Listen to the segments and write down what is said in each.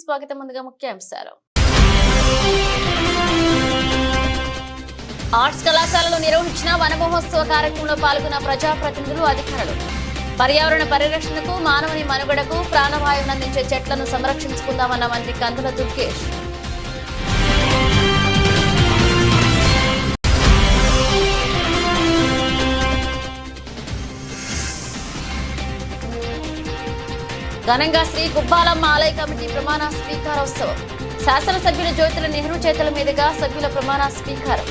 స్వాగతం. ముందుగా ముఖ్యాంశాలు. ఆర్ట్స్ కళాశాలలో నిర్వహించిన వన మహోత్సవ కార్యక్రమంలో పాల్గొన్న ప్రజాప్రతినిధులు, అధికారులు. పర్యావరణ పరిరక్షణకు, మానవుని మనుగడకు ప్రాణవాయువును అందించే చెట్లను సంరక్షించుకుందామన్న మంత్రి కందుల దుర్గేష్. ఘనంగా శ్రీ గుబ్బాలమ్మ ఆలయ కమిటీ ప్రమాణ స్వీకారోత్సవం. శాసనసభ్యులు జ్యోతుల నెహ్రూ చేతుల మీదుగా సభ్యుల ప్రమాణ స్వీకారం.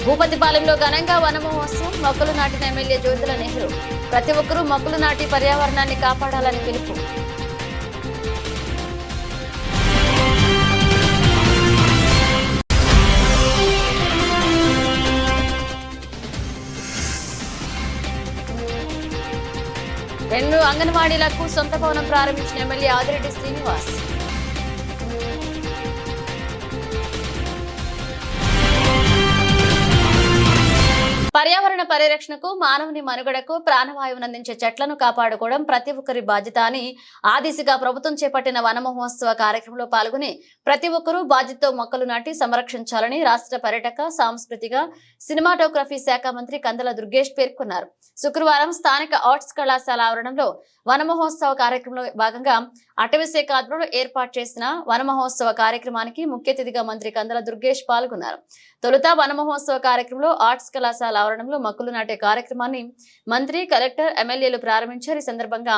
భూపతిపాలెంలో ఘనంగా వన మహోత్సవం. మొక్కలు నాటిన ఎమ్మెల్యే జ్యోతుల నెహ్రూ. ప్రతి ఒక్కరూ మొక్కలు నాటి పర్యావరణాన్ని కాపాడాలని పిలుపు. రెండు అంగన్వాడీలకు సొంత భవనం ప్రారంభించిన ఎమ్మెల్యే ఆదిరెడ్డి శ్రీనివాస్. పర్యావరణ పరిరక్షణకు, మానవుని మనుగడకు ప్రాణవాయువును అందించే చెట్లను కాపాడుకోవడం ప్రతి ఒక్కరి బాధ్యత అని ఆ దిశగా ప్రభుత్వం చేపట్టిన వన మహోత్సవ కార్యక్రమంలో పాల్గొని ప్రతి ఒక్కరూ బాధ్యతతో మొక్కలు నాటి సంరక్షించాలని రాష్ట్ర పర్యాటక, సాంస్కృతిక, సినిమాటోగ్రఫీ శాఖ మంత్రి కందుల దుర్గేష్ పేర్కొన్నారు. శుక్రవారం స్థానిక ఆర్ట్స్ కళాశాల ఆవరణంలో వన మహోత్సవ కార్యక్రమంలో భాగంగా అటవీశాఖ ఆధ్వర్యంలో ఏర్పాటు చేసిన వన మహోత్సవ కార్యక్రమానికి ముఖ్య అతిథిగా మంత్రి కందుల దుర్గేష్ పాల్గొన్నారు. తొలుత వన మహోత్సవ కార్యక్రమంలో ఆర్ట్స్ కళాశాల ఆవరణంలో మొక్కలు నాటే కార్యక్రమాన్ని మంత్రి, కలెక్టర్, ఎమ్మెల్యేలు ప్రారంభించారు. ఈ సందర్భంగా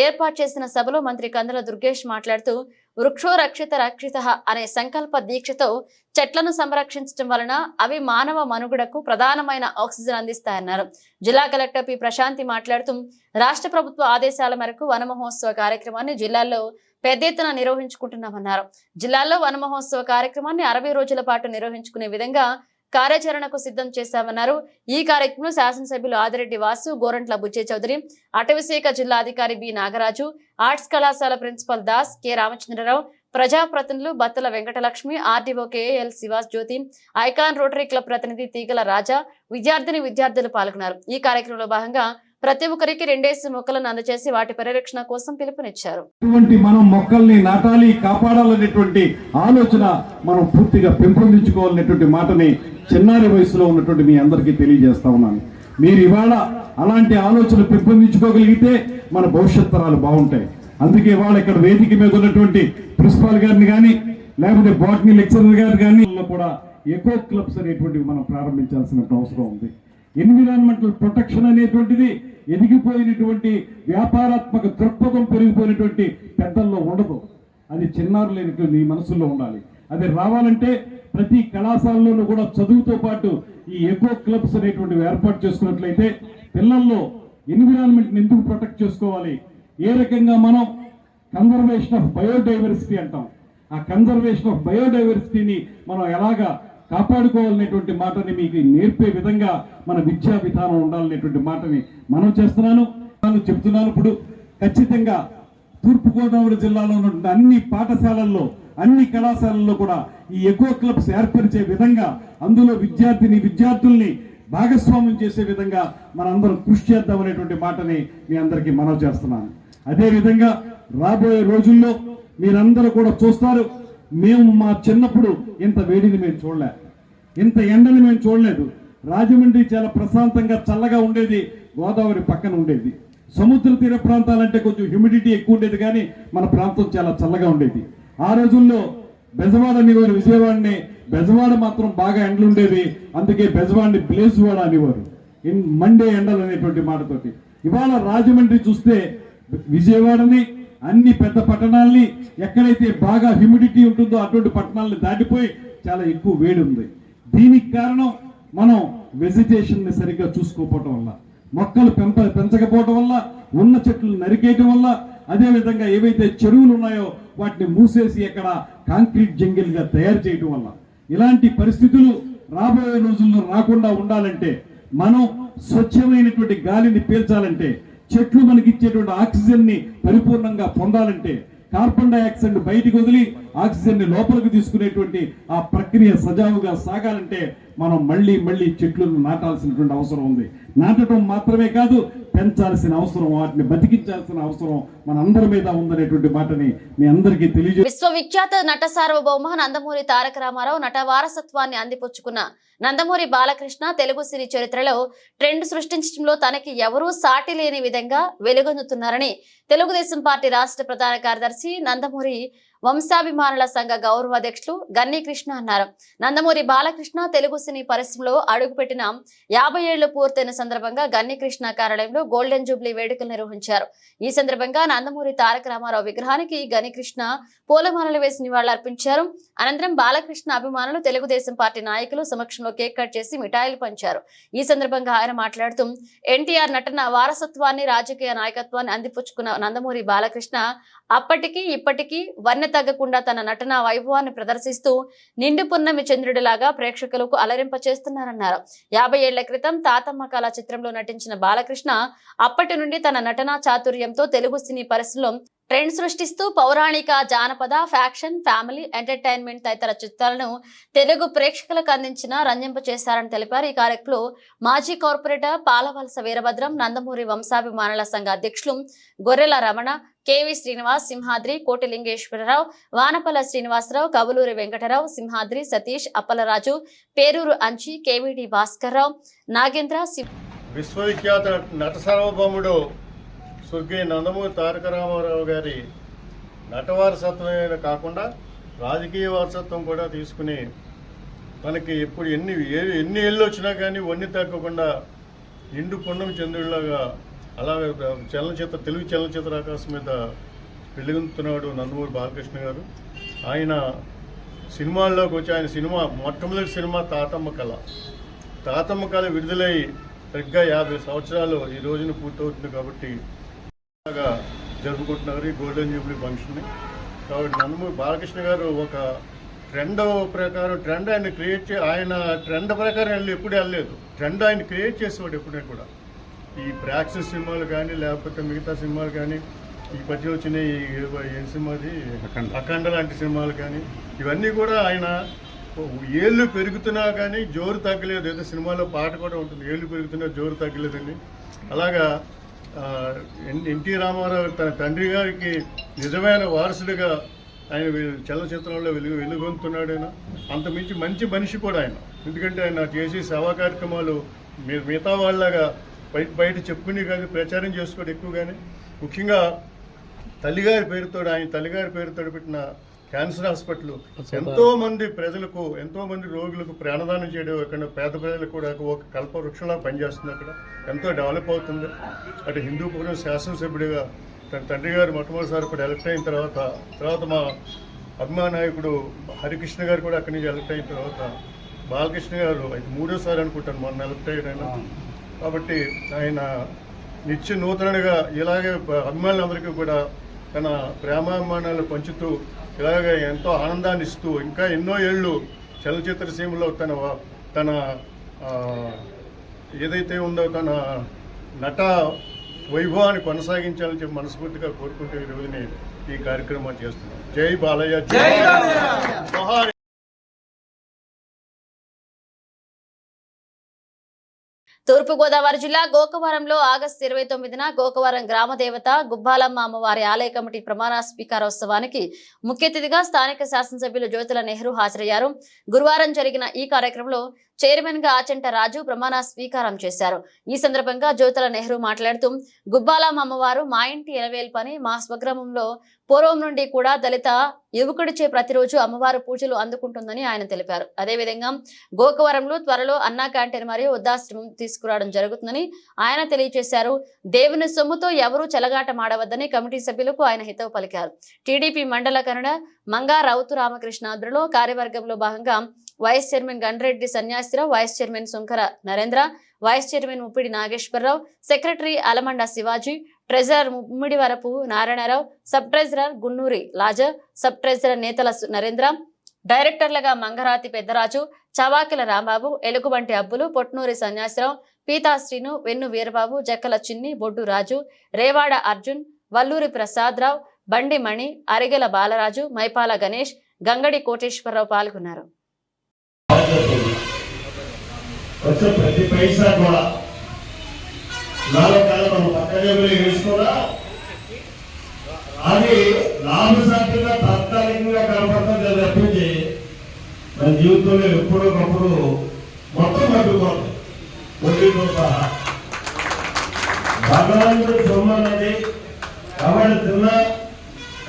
ఏర్పాటు చేసిన సభలో మంత్రి కందుల దుర్గేష్ మాట్లాడుతూ వృక్షో రక్షిత రక్షితః అనే సంకల్ప దీక్షతో చెట్లను సంరక్షించడం వలన అవి మానవ మనుగడకు ప్రధానమైన ఆక్సిజన్ అందిస్తాయన్నారు. జిల్లా కలెక్టర్ పి ప్రశాంతి మాట్లాడుతూ రాష్ట్ర ప్రభుత్వ ఆదేశాల మేరకు వన మహోత్సవ కార్యక్రమాన్ని జిల్లాల్లో పెద్ద ఎత్తున నిర్వహించుకుంటున్నామన్నారు. జిల్లాలో వన మహోత్సవ కార్యక్రమాన్ని 60 రోజుల పాటు నిర్వహించుకునే విధంగా కార్యాచరణకు సిద్ధం చేశామన్నారు. ఈ కార్యక్రమంలో శాసనసభ్యులు ఆదిరెడ్డి వాసు, గోరంట్ల బుచ్చే చౌదరి, అటవీశాఖ జిల్లా అధికారి బి నాగరాజు, ఆర్ట్స్ కళాశాల ప్రిన్సిపల్ దాస్, కె రామచంద్రరావు, ప్రజాప్రతినిధులు Battula Venkatalakshmi, RDO KL Sivas Jyothi, Icon Rotary Club ప్రతినిధి తీగల రాజా, విద్యార్థులు పాల్గొన్నారు. ఈ కార్యక్రమంలో భాగంగా ప్రతి ఒక్కరికి 2 మొక్కలను అందజేసి వాటి పరిరక్షణ కోసం పిలుపునిచ్చారు. మనం మొక్కల్ని నాటాలి, కాపాడాలనేటువంటి ఆలోచన మనం పూర్తిగా పెంపొందించుకోవాలనేటువంటి మాటని చిన్నారి వయసులో ఉన్నటువంటి మీ అందరికీ తెలియజేస్తా ఉన్నాను. మీరు ఇవాళ అలాంటి ఆలోచన పెంపొందించుకోగలిగితే మన భవిష్యత్ తరాలు బాగుంటాయి. అందుకే ఇవాళ ఇక్కడ వేదిక మీద ఉన్నటువంటి ప్రిన్సిపాల్ గారిని కానీ, లేకపోతే బాటనీ లెక్చరర్ గారు కానీ కూడా ఎకో క్లబ్స్ అనేటువంటివి మనం ప్రారంభించాల్సిన అవసరం ఉంది. ఎన్విరాన్మెంటల్ ప్రొటెక్షన్ అనేటువంటిది ఎదిగిపోయినటువంటి వ్యాపారాత్మక దృక్పథం పెరిగిపోయినటువంటి పెద్దల్లో ఉండదు. అది చిన్నారులైనటువంటి మీ మనసుల్లో ఉండాలి. అది రావాలంటే ప్రతి కళాశాలలోనూ కూడా చదువుతో పాటు ఈ ఎకో క్లబ్స్ అనేటువంటివి ఏర్పాటు చేసుకున్నట్లయితే పిల్లల్లో ఎన్విరాన్మెంట్ని ఎందుకు ప్రొటెక్ట్ చేసుకోవాలి, ఏ రకంగా మనం కన్జర్వేషన్ ఆఫ్ బయోడైవర్సిటీ అంటాం, ఆ కన్జర్వేషన్ ఆఫ్ బయోడైవర్సిటీని మనం ఎలాగా కాపాడుకోవాలనేటువంటి మాటని మీకు నేర్పే విధంగా మన విద్యా విధానం ఉండాలనేటువంటి మాటని మనం చెప్తున్నాను. ఇప్పుడు ఖచ్చితంగా తూర్పుగోదావరి జిల్లాలో ఉన్న అన్ని పాఠశాలల్లో, అన్ని కళాశాలల్లో కూడా ఈ ఎకో క్లబ్స్ ఏర్పరిచే విధంగా, అందులో విద్యార్థుల్ని భాగస్వామ్యం చేసే విధంగా మనందరం కృషి చేద్దామనేటువంటి మాటని మీ అందరికీ మనవి చేస్తున్నాను. అదేవిధంగా రాబోయే రోజుల్లో మీరందరూ కూడా చూస్తారు, మేము మా చిన్నప్పుడు ఇంత వేడిని మేము చూడలే, ఇంత ఎండని మేము చూడలేదు. రాజమండ్రి చాలా ప్రశాంతంగా చల్లగా ఉండేది, గోదావరి పక్కన ఉండేది. సముద్ర తీర ప్రాంతాలంటే కొంచెం హ్యూమిడిటీ ఎక్కువ ఉండేది, కానీ మన ప్రాంతం చాలా చల్లగా ఉండేది. ఆ రోజుల్లో బెజవాడ అనేవారు, విజయవాడని. బెజవాడ మాత్రం బాగా ఎండలు ఉండేది, అందుకే బెజవాడిని బ్లేజ్వాడ అనేవారు, మండే ఎండలు అనేటువంటి మాటతోటి. ఇవాళ రాజమండ్రి చూస్తే విజయవాడని, అన్ని పెద్ద పట్టణాలని, ఎక్కడైతే బాగా హ్యూమిడిటీ ఉంటుందో అటువంటి పట్టణాలను దాటిపోయి చాలా ఎక్కువ వేడి ఉంది. దీనికి కారణం మనం వెజిటేషన్ని సరిగ్గా చూసుకోకపోవటం వల్ల, మొక్కలు పెంచకపోవటం వల్ల, ఉన్న చెట్లు నరికేయటం వల్ల, అదేవిధంగా ఏవైతే చెరువులు ఉన్నాయో వాటిని మూసేసి ఎక్కడ కాంక్రీట్ జంగిల్గా తయారు చేయటం వల్ల. ఇలాంటి పరిస్థితులు రాబోయే రోజుల్లో రాకుండా ఉండాలంటే, మనం స్వచ్ఛమైనటువంటి గాలిని పీల్చాలంటే, చెట్లు మనకి ఇచ్చేటువంటి ఆక్సిజన్ ని పరిపూర్ణంగా పొందాలంటే, కార్బన్ డైఆక్సైడ్ బయటికి వదిలి ఆక్సిజన్ ని లోపలికి తీసుకునేటువంటి ఆ ప్రక్రియ సజావుగా సాగాలంటే మనం మళ్ళీ మళ్ళీ చెట్లను నాటాల్సినటువంటి అవసరం ఉంది. నాటడం మాత్రమే కాదు, పెంచాల్సిన అవసరం, వాటిని బతికించాల్సిన అవసరం మనందరి మీద ఉందనేటువంటి మాటని మీ అందరికీ తెలియజే. విశ్వవిఖ్యాత నట సార్వభౌమ నందమూరి తారక రామారావు నట వారసత్వాన్ని అందిపుచ్చుకున్న నందమూరి బాలకృష్ణ తెలుగు సినీ చరిత్రలో ట్రెండ్ సృష్టించడంలో తనకి ఎవరూ సాటి లేని విధంగా వెలుగొందుతున్నారని తెలుగుదేశం పార్టీ రాష్ట్ర ప్రధాన కార్యదర్శి నందమూరి వంశాభిమానుల సంఘ గౌరవ అధ్యక్షులు గన్ని కృష్ణ అన్నారు. నందమూరి బాలకృష్ణ తెలుగు సినీ పరిశ్రమలో అడుగుపెట్టిన 50 ఏళ్లు పూర్తయిన సందర్భంగా గన్ని కృష్ణ కార్యాలయంలో గోల్డెన్ జూబ్లీ వేడుకలు నిర్వహించారు. ఈ సందర్భంగా నందమూరి తారక రామారావు విగ్రహానికి గన్ని కృష్ణ పూలమాలలు వేసి నివాళులర్పించారు. అనంతరం బాలకృష్ణ అభిమానులు తెలుగుదేశం పార్టీ నాయకులు సమక్షంలో కేక్ కట్ చేసి మిఠాయిలు పంచారు. ఈ సందర్భంగా ఆయన మాట్లాడుతూ ఎన్టీఆర్ నటన వారసత్వాన్ని రాజకీయ నాయకత్వాన్ని అందిపుచ్చుకున్న నందమూరి బాలకృష్ణ అప్పటికి ఇప్పటికీ వన్నె తగ్గకుండా తన నటన వైభవాన్ని ప్రదర్శిస్తూ నిండు పున్నమి చంద్రుడిలాగా ప్రేక్షకులకు అలరింప చేస్తున్నారన్నారు. 50 ఏళ్ల క్రితం తాతమ్మ కళ చిత్రంలో నటించిన బాలకృష్ణ అప్పటి నుండి తన నటనా చాతుర్యంతో తెలుగు సినీ పరిశ్రమలో ట్రెండ్ సృష్టిస్తూ పౌరాణిక, జానపద, ఫ్యాక్షన్, ఫ్యామిలీ ఎంటర్టైన్మెంట్ తదితర చిత్రాలను తెలుగు ప్రేక్షకులకు అందించిన రంజింప చేశారని తెలిపారు. ఈ కార్యక్రమంలో మాజీ కార్పొరేటర్ పాలవలస వీరభద్రం, నందమూరి వంశాభిమానుల సంఘ అధ్యక్షులు గొర్రెల రమణ, కేవి శ్రీనివాస్, సింహాద్రి, కోటిలింగేశ్వరరావు, వానపల్ల శ్రీనివాసరావు, కవులూరి వెంకటరావు, సింహాద్రి, సతీష్, అప్పలరాజు, పేరూరు అంచి, కేవీడి భాస్కర్రావు, నాగేంద్ర, విశ్వవిఖ్యాత నట సార్వభౌముడు స్వర్గీయ నందమూరి తారక రామారావు గారి నట వారసత్వమే కాకుండా రాజకీయ వారసత్వం కూడా తీసుకుని మనకి ఎప్పుడు ఎన్ని ఏళ్ళు వచ్చినా కానీ వన్ని తగ్గకుండా నిండు పున్నమి చంద్రుడిలాగా అలాగే తెలుగు చలనచిత్ర ఆకాశం మీద వెలుగుతున్నాడు నందమూరి బాలకృష్ణ గారు. ఆయన సినిమాల్లోకి వచ్చి ఆయన సినిమా మొట్టమొదటి సినిమా తాతమ్మ కళ. తాతమ్మ కళ విడుదలై సరిగ్గా 50 సంవత్సరాలు ఈ రోజున పూర్తవుతుంది కాబట్టి జరుపుకుంటున్నారు ఈ గోల్డెన్ జూబ్లీ ఫంక్షన్ని. కాబట్టి నందమూరి బాలకృష్ణ గారు ఒక ట్రెండ్ ప్రకారం ఆయన క్రియేట్ ఆయన ట్రెండ్ ప్రకారం ఎప్పుడు వెళ్ళలేదు. ట్రెండ్ ఆయన క్రియేట్ చేసేవాడు ఎప్పుడే కూడా. ఈ ప్రాక్సిస్ సినిమాలు కానీ లేకపోతే మిగతా సినిమాలు కానీ, ఈ మధ్య వచ్చిన ఏ సినిమాది అఖండ లాంటి సినిమాలు కానీ, ఇవన్నీ కూడా ఆయన ఏళ్ళు పెరుగుతున్నా కానీ జోరు తగ్గలేదు. ఏదో సినిమాలో పాట కూడా ఉంటుంది, ఏళ్ళు పెరుగుతున్నా జోరు తగ్గలేదండి. అలాగా ఎన్టీ రామారావు తన తండ్రి గారికి నిజమైన వారసుడిగా ఆయన చలనచిత్రంలో వెలుగొందుతున్నాడు. ఆయన అంతమించి మంచి మనిషి కూడా ఆయన. ఎందుకంటే ఆయన చేసే సేవా కార్యక్రమాలు మిగతా వాళ్ళలాగా బయట చెప్పుకుని కానీ ప్రచారం చేసుకోవడం ఎక్కువగానే, ముఖ్యంగా తల్లిగారి పేరుతో పెట్టిన క్యాన్సర్ హాస్పిటల్ ఎంతో మంది ప్రజలకు, ఎంతో మంది రోగులకు ప్రాణదానం చేయడం, అక్కడ పేద ప్రజలకు కూడా ఒక కల్పవృక్షంలా పనిచేస్తుంది. అక్కడ ఎంతో డెవలప్ అవుతుంది. అటు హిందూపురం శాసనసభ్యుడిగా తన తండ్రి గారు మొట్టమొదటిసారి కూడా ఎలక్ట్ అయిన తర్వాత మా అభిమాన నాయకుడు హరికృష్ణ గారు కూడా అక్కడి నుంచి ఎలక్ట్ అయిన తర్వాత బాలకృష్ణ గారు అయితే 3వ అనుకుంటాను మొన్న ఎలక్ట్ అయ్యారైనా. కాబట్టి ఆయన నిత్య నూతనగా ఇలాగే అభిమానులందరికీ కూడా తన ప్రేమాభిమానాలు పంచుతూ ఇలాగే ఎంతో ఆనందాన్ని ఇస్తూ ఇంకా ఎన్నో ఏళ్ళు చలనచిత్ర సీమలో తన ఏదైతే ఉందో తన నట వైభవాన్ని కొనసాగించాలని చెప్పి మనస్ఫూర్తిగా కోరుకుంటూ ఈ రోజుని ఈ కార్యక్రమాన్ని చేస్తున్నాం. జై బాలయ్య, జై జోహార్. తూర్పుగోదావరి జిల్లా గోకవరంలో ఆగస్టు 29న గోకవరం గ్రామ దేవత గుబ్బాలమ్మ అమ్మవారి ఆలయ కమిటీ ప్రమాణ స్వీకారోత్సవానికి ముఖ్య అతిథిగా స్థానిక శాసనసభ్యులు జ్యోతుల నెహ్రూ హాజరయ్యారు. గురువారం జరిగిన ఈ కార్యక్రమంలో చైర్మన్ గా ఆచంట రాజు ప్రమాణ స్వీకారం చేశారు. ఈ సందర్భంగా జ్యోతుల నెహ్రూ మాట్లాడుతూ గుబ్బాలమ్మ అమ్మవారు మా ఇంటి ఎలవేల్ పని మా స్వగ్రామంలో పూర్వం నుండి కూడా దళిత యువకుడిచే ప్రతిరోజు అమ్మవారు పూజలు అందుకుంటుందని ఆయన తెలిపారు. అదేవిధంగా గోకవరంలో త్వరలో అన్నా క్యాంటీన్ మరియు వృద్ధాశ్రమం తీసుకురావడం జరుగుతుందని ఆయన తెలియజేశారు. దేవుని సొమ్ముతో ఎవరూ చెలగాట మాడవద్దని కమిటీ సభ్యులకు ఆయన హితవు పలికారు. టీడీపీ మండల కన్వీనర్ మంగా రౌతు రామకృష్ణ ఆధ్వర్యంలో కార్యవర్గంలో భాగంగా vice chairman Gandreddy Sanyasi Rao, vice chairman Sunkara Narendra, vice chairman Muppidi Nageswara Rao, secretary Alamanda Shivaji, treasurer Mummidivarapu Narayana Rao, sub treasurer Gunnuri Lazar, sub treasurer Netala Narendra, డైరెక్టర్లుగా మంగరాతి Peddaraju, చవాకిల Rambabu, ఎలుగుబంటి అబ్బులు, పొట్నూరి సన్యాసిరావు, పీతాశ్రీను, వెన్ను వీరబాబు, జక్కల చిన్ని, బొడ్డు రాజు, రేవాడ అర్జున్, వల్లూరి ప్రసాదరావు, బండి మణి, అరిగెల బాలరాజు, మైపాల గణేష్, గంగడి కోటేశ్వరరావు పాల్గొన్నారు. ప్రతి పైసా కూడా మనం పక్కనే వేసుకున్నా అది లాభసాటిగా తాత్కాలికంగా కనపడుతుంది తప్పించి మన జీవితంలో ఎప్పుడొకప్పుడు మొత్తం పట్టుకోండి. వడ్డీతో సహా భగవంతుడు సొమ్ము అన్నది ఎవరు తిన్నా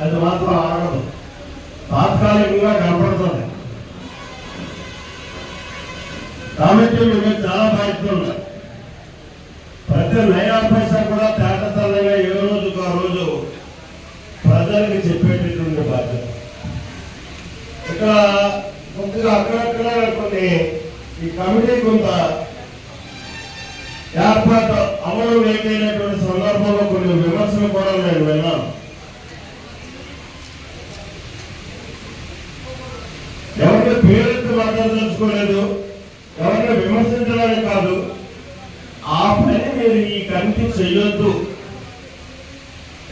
అది మాత్రం ఆడదు, తాత్కాలికంగా కనపడుతుంది. కాబట్టి మేము చాలా బాధ్యతలు ప్రతి నయా పైసా కూడా తేటతల్లంగా ఏ రోజుకు ఆ రోజు ప్రజలకు చెప్పేటటువంటి బాధ్యత. ఇక్కడ కొద్దిగా అక్కడక్కడ కొన్ని ఈ కమిటీ కొంత ఏర్పాటు అమలు లేకపోయినటువంటి సందర్భంలో కొన్ని విమర్శలు కూడా నేను విన్నాను. ఎవరిని పేరెత్తి మాట్లాడదలుచుకోలేదు, ఎవరిని విమర్శించడానికి కాదు. ఆ పని మీరు ఈ కమిటీ చెయ్యొద్దు.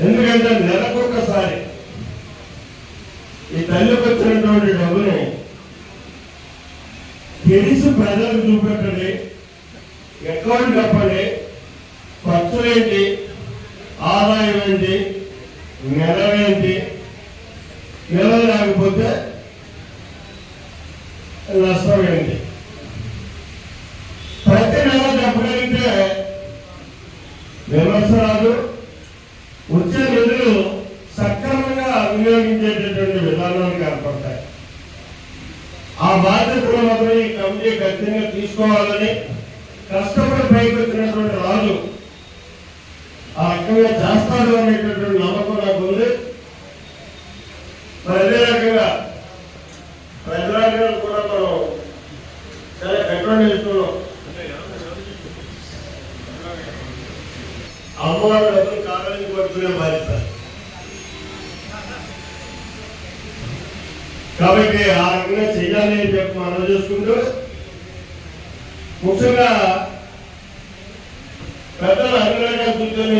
ఎందుకంటే నెలకొకసారి ఈ తల్లికి వచ్చినటువంటి డబ్బుని తెలిసి ప్రజలకు చూపెట్టండి, అకౌంట్ చెప్పండి, ఖర్చులేంటి, ఆదాయం ఏంటి, నెలవేంటి, నెల లేకపోతే నష్టం ఏంటి, ప్రతి నెల చెప్పగలిగితే విమర్శ రాదు, వచ్చే నిధులు సక్రమంగా వినియోగించేటటువంటి విధానానికి ఏర్పడతాయి. ఆ బాధ్యతను మాత్రం ఈ కమిటీ ఖచ్చితంగా తీసుకోవాలని కష్టపడి పైకి వచ్చినటువంటి రాజు ఆ రకంగా చేస్తాడు అనేటటువంటి నమ్మకం నాకు ఉంది. అదే రకంగా ప్రజలు కూడా మనం చాలా కట్టడి చేస్తున్నాం. అమ్మవారు డబ్బులు కాలానికి పట్టుకునే బాధ్యత. కాబట్టి ఆ రకంగా చెయ్యాలి అని చెప్పి మనం చేసుకుంటూ ముఖ్యంగా పెద్దలు అన్ని కూర్చొని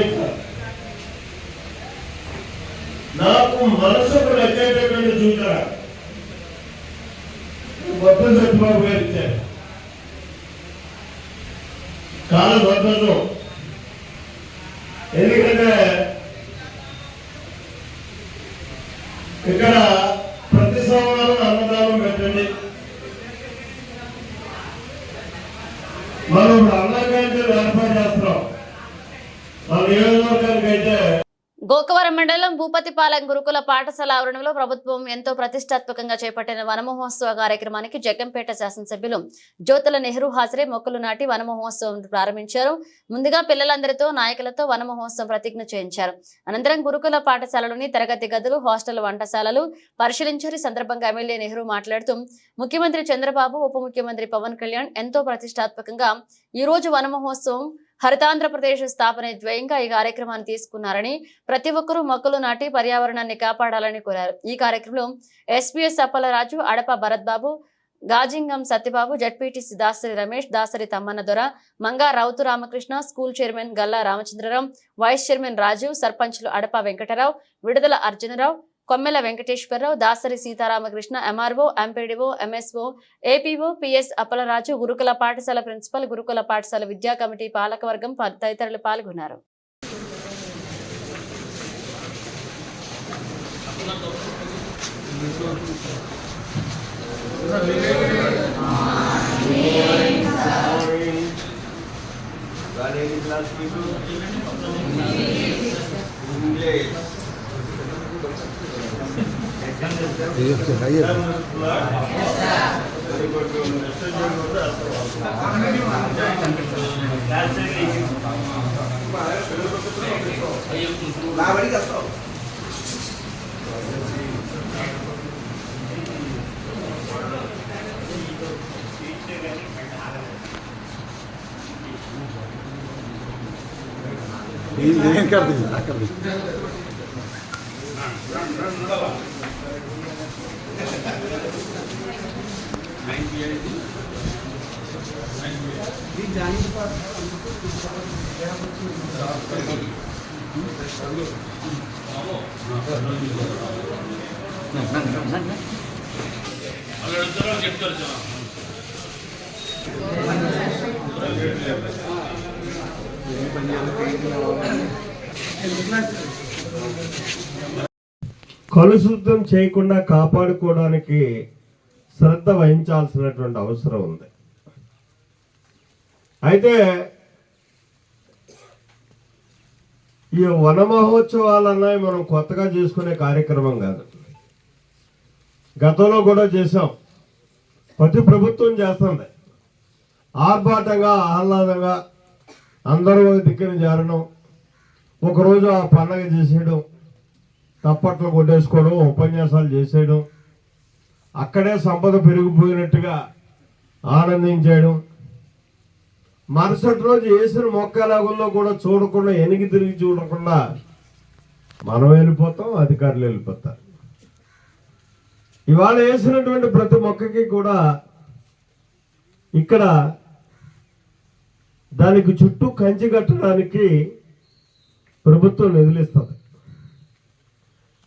నాకు మనసుకు నచ్చేటటువంటి సూచన కొత్త సత్యబాబు గారు ఇచ్చారు. చాలా సంతోషం. ఎందుకంటే ఇక్కడ ప్రతి సంవత్సరం అన్నదానం పెట్టండి. మనం అన్న క్యాంటీన్ ఏర్పాటు చేస్తున్నాం. మన నియోజకవర్గానికి అయితే గోకవరం మండలం భూపతిపాలెం గురుకుల పాఠశాల ఆవరణలో ప్రభుత్వం ఎంతో ప్రతిష్టాత్మకంగా చేపట్టిన వనమహోత్సవ కార్యక్రమానికి జగ్గంపేట శాసనసభ్యులు జ్యోతుల నెహ్రూ హాజరై మొక్కలు నాటి వనమహోత్సవం ప్రారంభించారు. ముందుగా పిల్లలందరితో నాయకులతో వనమహోత్సవం ప్రతిజ్ఞ చేయించారు. అనంతరం గురుకుల పాఠశాలలోని తరగతి గదులు, హాస్టల్, వంటశాలలు పరిశీలించారు. ఈ సందర్భంగా ఎమ్మెల్యే నెహ్రూ మాట్లాడుతూ ముఖ్యమంత్రి చంద్రబాబు, ఉప ముఖ్యమంత్రి పవన్ కళ్యాణ్ ఎంతో ప్రతిష్టాత్మకంగా ఈ రోజు వనమహోత్సవం హరితాంధ్రప్రదేశ్ స్థాపన ధ్యేయంగా ఈ కార్యక్రమాన్ని తీసుకున్నారని, ప్రతి ఒక్కరూ మొక్కలు నాటి పర్యావరణాన్ని కాపాడాలని కోరారు. ఈ కార్యక్రమంలో SPS Appalaraju, Adapa Bharat Babu, Gajingam Satyababu, ZPTC Dasari Ramesh, Dasari Tammanna Dora, Manga Routhu Ramakrishna, school chairman Galla Ramachandra Rao, vice chairman Raju, సర్పంచ్లు Adapa Venkata Rao, Vidudala Arjuna Rao, Kommela Venkateswara Rao, Dasari Sitaramakrishna, MRO, MPDO, MSO, APO, PS Appalaraju, గురుకుల పాఠశాల ప్రిన్సిపల్, గురుకుల పాఠశాల విద్యా కమిటీ పాలకవర్గం తదితరులు పాల్గొన్నారు. కలుషితం చేయకుండా కాపాడుకోవడానికి శ్రద్ధ వహించాల్సినటువంటి అవసరం ఉంది. అయితే ఈ వన మహోత్సవాలన్నవి మనం కొత్తగా చేసుకునే కార్యక్రమం కాదు. గతంలో కూడా చేసాం, ప్రతి ప్రభుత్వం చేస్తుంది. ఆర్భాటంగా ఆహ్లాదంగా అందరూ ఒక దిక్కున చేరడం, ఒకరోజు ఆ పండగ చేసేయడం, తప్పట్లు కొట్టేసుకోవడం, ఉపన్యాసాలు చేసేయడం, అక్కడే సంపద పెరిగిపోయినట్టుగా ఆనందించేయడం, మరుసటి రోజు వేసిన మొక్క ఎలాగుందో కూడా చూడకుండా, వెనక్కి తిరిగి చూడకుండా మనం వెళ్ళిపోతాం, అధికారులు వెళ్ళిపోతారు. ఇవాళ వేసినటువంటి ప్రతి మొక్కకి కూడా ఇక్కడ దానికి చుట్టూ కంచి కట్టడానికి ప్రభుత్వం నిధులు ఇస్తుంది.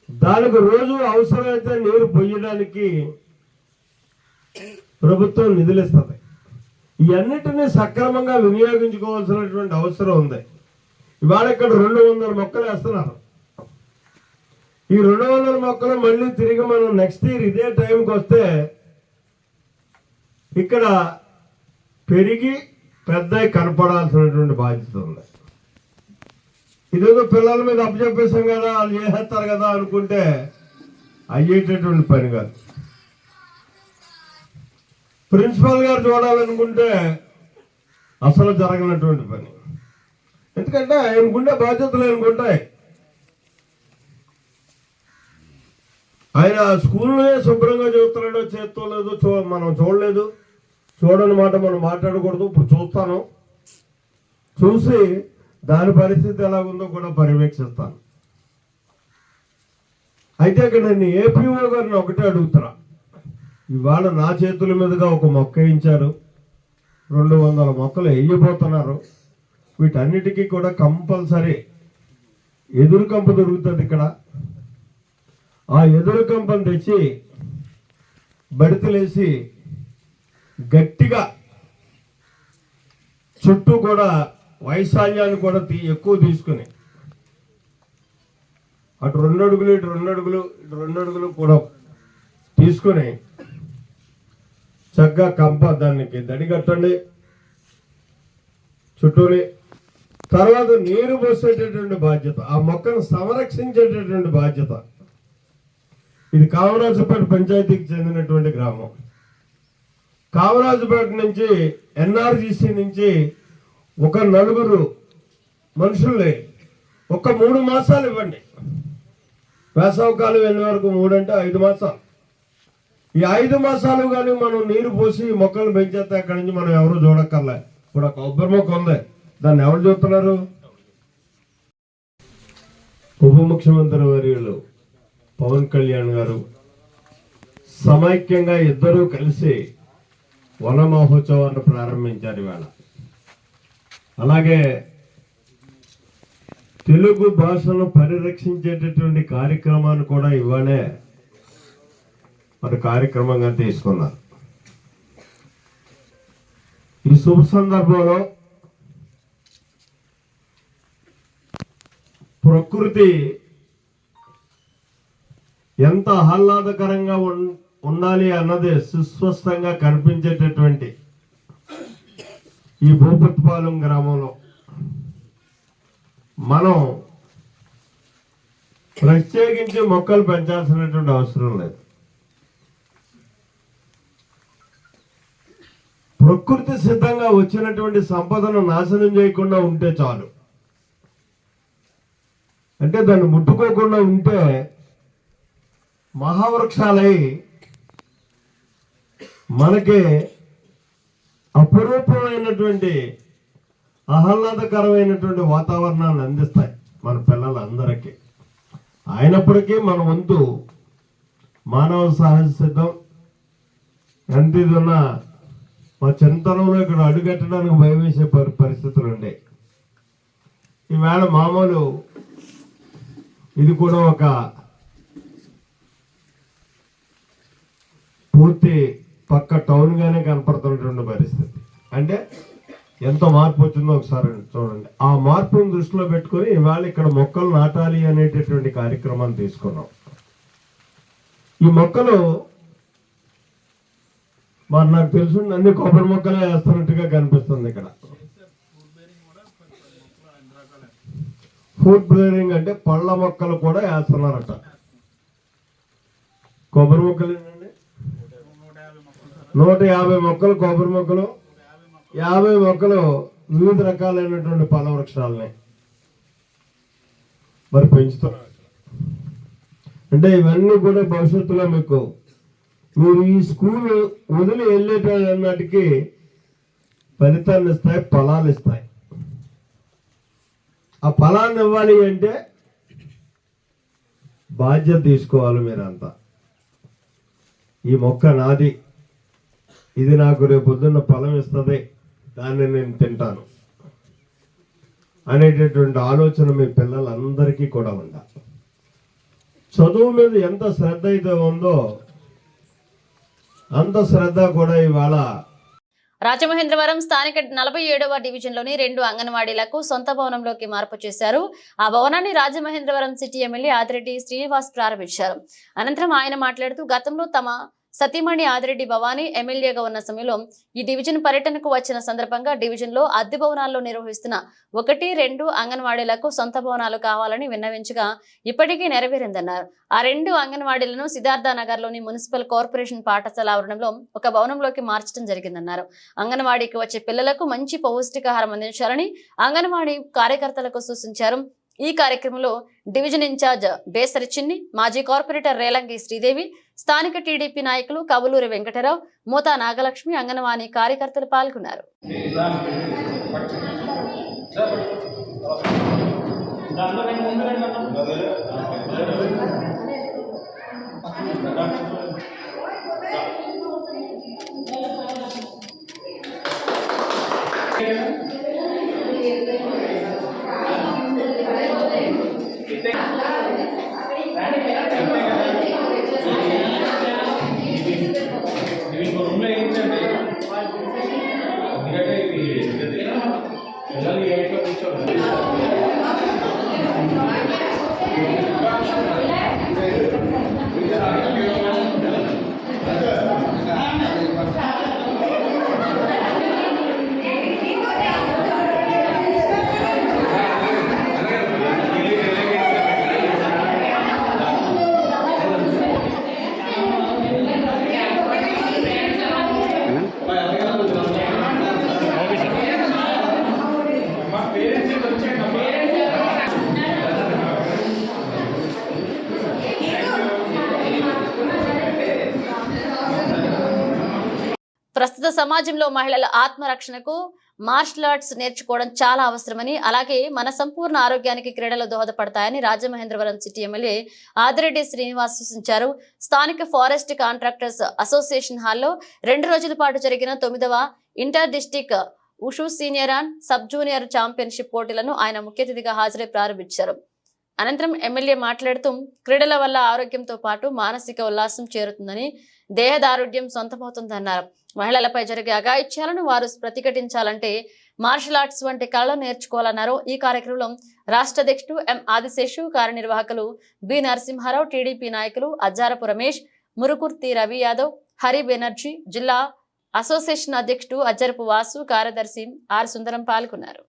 దానికి రోజు అవసరమైతే నీరు పొయ్యడానికి ప్రభుత్వం నిధులు ఇస్తుంది. ఇవన్నిటినీ సక్రమంగా వినియోగించుకోవాల్సినటువంటి అవసరం ఉంది. ఇవాళ ఇక్కడ 200 మొక్కలు వేస్తున్నారు. ఈ 200 మొక్కలు మళ్ళీ తిరిగి మనం నెక్స్ట్ ఇయర్ ఇదే టైంకి వస్తే ఇక్కడ పెరిగి పెద్ద కనపడాల్సినటువంటి బాధ్యత ఉంది. ఇదేదో పిల్లల మీద అప్పచెప్పేసాం కదా, వాళ్ళు చేసేస్తారు కదా అనుకుంటే అయ్యేటటువంటి పని కాదు. ప్రిన్సిపల్ గారు చూడాలనుకుంటే అసలు జరగనటువంటి పని. ఎందుకంటే ఆయనకుండే బాధ్యతలు ఆయనకుంటాయి. ఆయన స్కూల్లో శుభ్రంగా చూస్తున్నాడో చేస్తలేదు మనం చూడలేదు. చూడని మాట మనం మాట్లాడకూడదు. ఇప్పుడు చూస్తాను, చూసి దాని పరిస్థితి ఎలాగుందో కూడా పర్యవేక్షిస్తాను. అయితే ఇక్కడ నేను ఏపీఓ గారిని ఒకటే అడుగుతున్నా. ఇవాళ నా చేతుల మీదుగా ఒక మొక్క వేయించారు, 200 మొక్కలు వేయబోతున్నారు. వీటన్నిటికీ కూడా కంపల్సరీ ఎదురు కంప దొరుకుతుంది ఇక్కడ. ఆ ఎదురు కంపను తెచ్చి బడితలేసి గట్టిగా చుట్టూ కూడా వైశాల్యాన్ని కూడా ఎక్కువ తీసుకుని అటు 2 అడుగులు ఇటు 2 అడుగులు ఇటు 2 అడుగులు కూడా తీసుకుని చక్కగా కంప దానికి దడిగట్టండి చుట్టూని. తర్వాత నీరు పోసేటటువంటి బాధ్యత, ఆ మొక్కను సంరక్షించేటటువంటి బాధ్యత. ఇది కామరాజుపేట పంచాయతీకి చెందినటువంటి గ్రామం. కామరాజుపేట నుంచి ఎన్ఆర్జీసీ నుంచి ఒక 4 మనుషుల్ని ఒక 3 మాసాలు ఇవ్వండి. వేసవకాలం వెళ్ళే వరకు 3 అంటే 5 మాసాలు. ఈ 5 మాసాలు కానీ మనం నీరు పోసి మొక్కలు పెంచేస్తే అక్కడి నుంచి మనం ఎవరు చూడక్కర్లే. ఇప్పుడు ఒక కొబ్బరి మొక్క ఉంది, దాన్ని ఎవరు చూస్తున్నారు? ఉప ముఖ్యమంత్రి వర్యులు పవన్ కళ్యాణ్ గారు సమైక్యంగా ఇద్దరూ కలిసి వన మహోత్సవాన్ని ప్రారంభించారు ఇవాళ. అలాగే తెలుగు భాషను పరిరక్షించేటటువంటి కార్యక్రమాన్ని కూడా ఇవాళే మరి కార్యక్రమంగా తీసుకున్నారు. ఈ శుభ సందర్భంలో ప్రకృతి ఎంత ఆహ్లాదకరంగా ఉండాలి అన్నది సుస్పష్టంగా కనిపించేటటువంటి ఈ భూపతిపాలెం గ్రామంలో మనం ప్రత్యేకించి మొక్కలు పెంచాల్సినటువంటి అవసరం లేదు. ప్రకృతి సిద్ధంగా వచ్చినటువంటి సంపదను నాశనం చేయకుండా ఉంటే చాలు. అంటే దాన్ని ముట్టుకోకుండా ఉంటే మహావృక్షాలై మనకి అపురూపమైనటువంటి ఆహ్లాదకరమైనటువంటి వాతావరణాన్ని అందిస్తాయి మన పిల్లలందరికీ. అయినప్పటికీ మన వంతు మానవ సహజ సిద్ధం ఎంత ఇది ఉన్నా మా చింతనంలో ఇక్కడ అడుగట్టడానికి భయం వేసే పరిస్థితులు ఉండే. ఈవేళ మామూలు ఇది కూడా ఒక పూర్తి పక్క టౌన్గానే కనపడుతున్నటువంటి పరిస్థితి. అంటే ఎంత మార్పు వచ్చిందో ఒకసారి చూడండి. ఆ మార్పును దృష్టిలో పెట్టుకొని ఇవాళ ఇక్కడ మొక్కలు నాటాలి అనేటటువంటి కార్యక్రమాన్ని తీసుకున్నాం. ఈ మొక్కలు మరి నాకు తెలుసు అన్ని కొబ్బరి మొక్కలే వేస్తున్నట్టుగా కనిపిస్తుంది. ఇక్కడ ఫుడ్ బ్రేరింగ్ అంటే పళ్ళ మొక్కలు కూడా వేస్తున్నారట. కొబ్బరి మొక్కలు ఏంటండి 150 మొక్కలు, కొబ్బరి మొక్కలు 50 మొక్కలు, వివిధ రకాలైనటువంటి పళ్ళ వృక్షాలని మరి పెంచుతున్నారు. అంటే ఇవన్నీ కూడా భవిష్యత్తులో మీకు మీరు ఈ స్కూల్ వదిలి వెళ్ళేటన్నిటికీ ఫలితాన్ని ఇస్తాయి, ఫలాలు ఇస్తాయి. ఆ ఫలాన్ని ఇవ్వాలి అంటే బాధ్యత తీసుకోవాలి మీరంతా. ఈ మొక్క నాది, ఇది నాకు రేపు పొద్దున్న ఫలం ఇస్తుంది, దాన్ని నేను తింటాను అనేటటువంటి ఆలోచన మీ పిల్లలందరికీ కూడా ఉండాలి. చదువు మీద ఎంత శ్రద్ధ అయితే ఉందో అంత శ్రద్ధ కూడా ఇవాళ రాజమహేంద్రవరం స్థానిక 47వ డివిజన్లోని 2 అంగన్వాడీలకు సొంత భవనంలోకి మార్పు చేశారు. ఆ భవనాన్ని రాజమహేంద్రవరం సిటీ ఎమ్మెల్యే ఆదిరెడ్డి శ్రీనివాస్ ప్రారంభించారు. అనంతరం ఆయన మాట్లాడుతూ గతంలో తమ సతీమణి ఆదిరెడ్డి భవానీ ఎమ్మెల్యేగా ఉన్న సమయంలో ఈ డివిజన్ పర్యటనకు వచ్చిన సందర్భంగా డివిజన్ లో అద్దె భవనాల్లో నిర్వహిస్తున్న 1-2 అంగన్వాడీలకు సొంత భవనాలు కావాలని విన్నవించగా ఇప్పటికీ నెరవేరిందన్నారు. ఆ 2 అంగన్వాడీలను సిద్ధార్థ నగర్ లోని మున్సిపల్ కార్పొరేషన్ పాఠశాల ఆవరణంలో ఒక భవనంలోకి మార్చడం జరిగిందన్నారు. అంగన్వాడీకి వచ్చే పిల్లలకు మంచి పౌష్టికాహారం అందించాలని అంగన్వాడీ కార్యకర్తలకు సూచించారు. ఈ కార్యక్రమంలో డివిజన్ ఇన్ఛార్జ్ బేసరి చిన్ని, మాజీ కార్పొరేటర్ రేలంగి శ్రీదేవి, స్థానిక టీడీపీ నాయకులు కబులూరి వెంకటరావు, మోతా నాగలక్ష్మి, అంగన్వాడీ కార్యకర్తలు పాల్గొన్నారు. ప్రస్తుత సమాజంలో మహిళల ఆత్మరక్షణకు మార్షల్ ఆర్ట్స్ నేర్చుకోవడం చాలా అవసరమని, అలాగే మన సంపూర్ణ ఆరోగ్యానికి క్రీడలు దోహదపడతాయని రాజమహేంద్రవరం సిటీ ఎమ్మెల్యే ఆదిరెడ్డి శ్రీనివాస్ సూచించారు. స్థానిక ఫారెస్ట్ కాంట్రాక్టర్స్ అసోసియేషన్ హాల్లో 2 రోజుల పాటు జరిగిన 9వ inter district wushu senior and sub junior championship పోటీలను ఆయన ముఖ్య అతిథిగా హాజరై ప్రారంభించారు. అనంతరం ఎమ్మెల్యే మాట్లాడుతూ క్రీడల వల్ల ఆరోగ్యంతో పాటు మానసిక ఉల్లాసం చేరుతుందని, దేహదారుఢ్యం సొంతమవుతుందన్నారు. మహిళలపై జరిగే అఘాయిత్యాలను వారు ప్రతిఘటించాలంటే మార్షల్ ఆర్ట్స్ వంటి కళలు నేర్చుకోవాలన్నారు. ఈ కార్యక్రమంలో రాష్ట్ర అధ్యక్షుడు ఎం ఆదిశేషు, కార్యనిర్వాహకులు బి నరసింహారావు, టీడీపీ నాయకులు అజ్జారపు రమేష్, మురుకుర్తి రవి యాదవ్, హరి బెనర్జీ, జిల్లా అసోసియేషన్ అధ్యక్షుడు అజ్జరపు వాసు, కార్యదర్శి ఆర్ సుందరం పాల్గొన్నారు.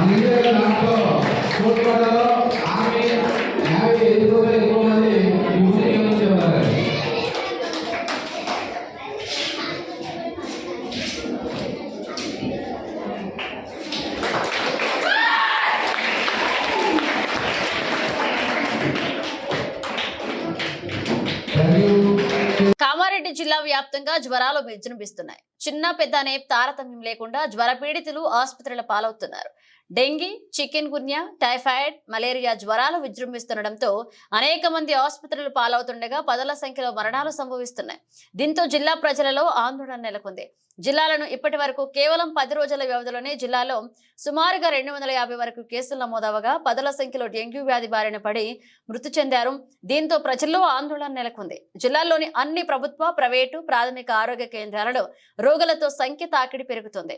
అందుకే దాంట్లో ఎక్కువ మంది ఈ ఊరికి వచ్చేవారు. కామారెడ్డి జిల్లా వ్యాప్తంగా జ్వరాలు విజృంభిస్తున్నాయి. చిన్న పెద్ద అనే తారతమ్యం లేకుండా జ్వర పీడితులు ఆసుపత్రుల పాలవుతున్నారు. డెంగీ, చికెన్ గున్యా, టైఫాయిడ్, మలేరియా జ్వరాలు విజృంభిస్తుండటంతో అనేక మంది ఆసుపత్రులు పాలవుతుండగా పదుల సంఖ్యలో మరణాలు సంభవిస్తున్నాయి. దీంతో జిల్లా ప్రజలలో ఆందోళన నెలకొంది. జిల్లాలను ఇప్పటి వరకు కేవలం 10 రోజుల వ్యవధిలోనే జిల్లాలో సుమారుగా 250 వరకు కేసులు నమోదవగా పదుల సంఖ్యలో డెంగ్యూ వ్యాధి బారిన పడి మృతి చెందారు. దీంతో ప్రజల్లో ఆందోళన నెలకొంది. జిల్లాలోని అన్ని ప్రభుత్వ, ప్రైవేటు, ప్రాథమిక ఆరోగ్య కేంద్రాలలో రోగులతో సంఖ్య తాకిడి పెరుగుతుంది.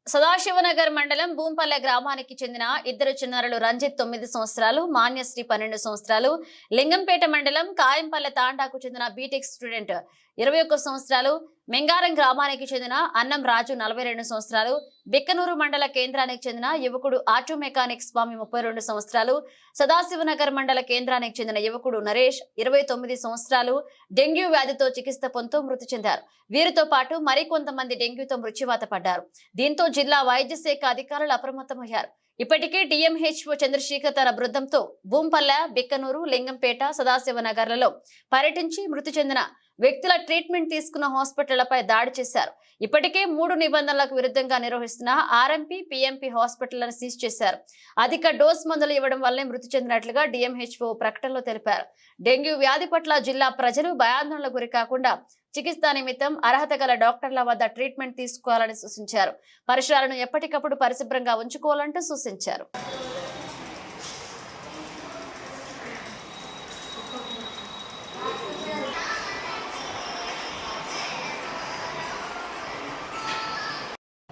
సదాశివనగర్ మండలం భూంపల్లె గ్రామానికి చెందిన ఇద్దరు చిన్నారులు రంజిత్ 9 సంవత్సరాలు, మాన్యశ్రీ 12 సంవత్సరాలు, లింగంపేట మండలం కాయంపల్లె తాండాకు చెందిన బీటెక్ స్టూడెంట్ 21 సంవత్సరాలు, మెంగారం గ్రామానికి చెందిన అన్నం రాజు 42 సంవత్సరాలు, బిక్కనూరు మండల కేంద్రానికి చెందిన యువకుడు ఆటో మెకానిక్ స్వామి 32 సంవత్సరాలు, సదాశివనగర్ మండల కేంద్రానికి చెందిన యువకుడు నరేష్ 29 సంవత్సరాలు డెంగ్యూ వ్యాధితో చికిత్స పొందుతూ మృతి చెందారు. వీరితో పాటు మరికొంతమంది డెంగ్యూతో మృత్యువాత పడ్డారు. దీంతో జిల్లా వైద్య శాఖ అధికారులు అప్రమత్తమయ్యారు. ఇప్పటికే డిఎంహెచ్ఓ చంద్రశేఖర్ తన బృందంతో భూంపల్లె, బిక్కనూరు, లింగంపేట, సదాశివనగర్లలో పర్యటించి మృతి చెందిన వ్యక్తుల ట్రీట్మెంట్ తీసుకున్న హాస్పిటళ్లపై దాడి చేశారు. ఇప్పటికే 3 నిబంధనలకు విరుద్ధంగా నిర్వహిస్తున్న ఆర్ఎంపీ, పిఎంపీ హాస్పిటళ్లను సీజ్ చేశారు. అధిక డోస్ మందులు ఇవ్వడం వల్లే మృతి చెందినట్లుగా డిఎంహెచ్ఓ ప్రకటనలో తెలిపారు. డెంగ్యూ వ్యాధి పట్ల జిల్లా ప్రజలు భయాందోళనకు గురి కాకుండా చికిత్స నిమిత్తం అర్హత గల డాక్టర్ల వద్ద ట్రీట్మెంట్ తీసుకోవాలని సూచించారు. పరిసరాలను ఎప్పటికప్పుడు పరిశుభ్రంగా ఉంచుకోవాలంటూ సూచించారు.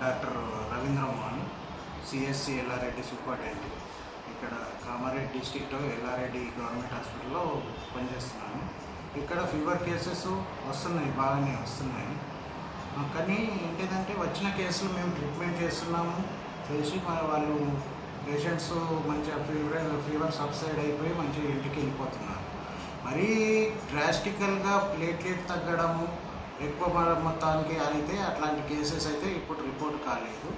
Doctor Ravindra Mohan, CSC Yellareddy superintendent. ఇక్కడ కామారెడ్డి డిస్ట్రిక్ట్లో ఎల్లారెడ్డి గవర్నమెంట్ హాస్పిటల్లో పనిచేస్తున్నాను. ఇక్కడ ఫీవర్ కేసెస్ వస్తున్నాయి, బాగానే వస్తున్నాయి. కానీ ఏంటిదంటే వచ్చిన కేసులు మేము ట్రీట్మెంట్ చేస్తున్నాము చేసి వాళ్ళు పేషెంట్స్ మంచిగా ఫీవర్ సబ్సైడ్ అయిపోయి మంచిగా ఇంటికి వెళ్ళిపోతున్నారు. మరీ డ్రాస్టికల్గా ప్లేట్లెట్ తగ్గడము ఎక్కువ మొత్తానికి అయితే అట్లాంటి కేసెస్ అయితే ఇప్పుడు రిపోర్ట్ కాలేదు.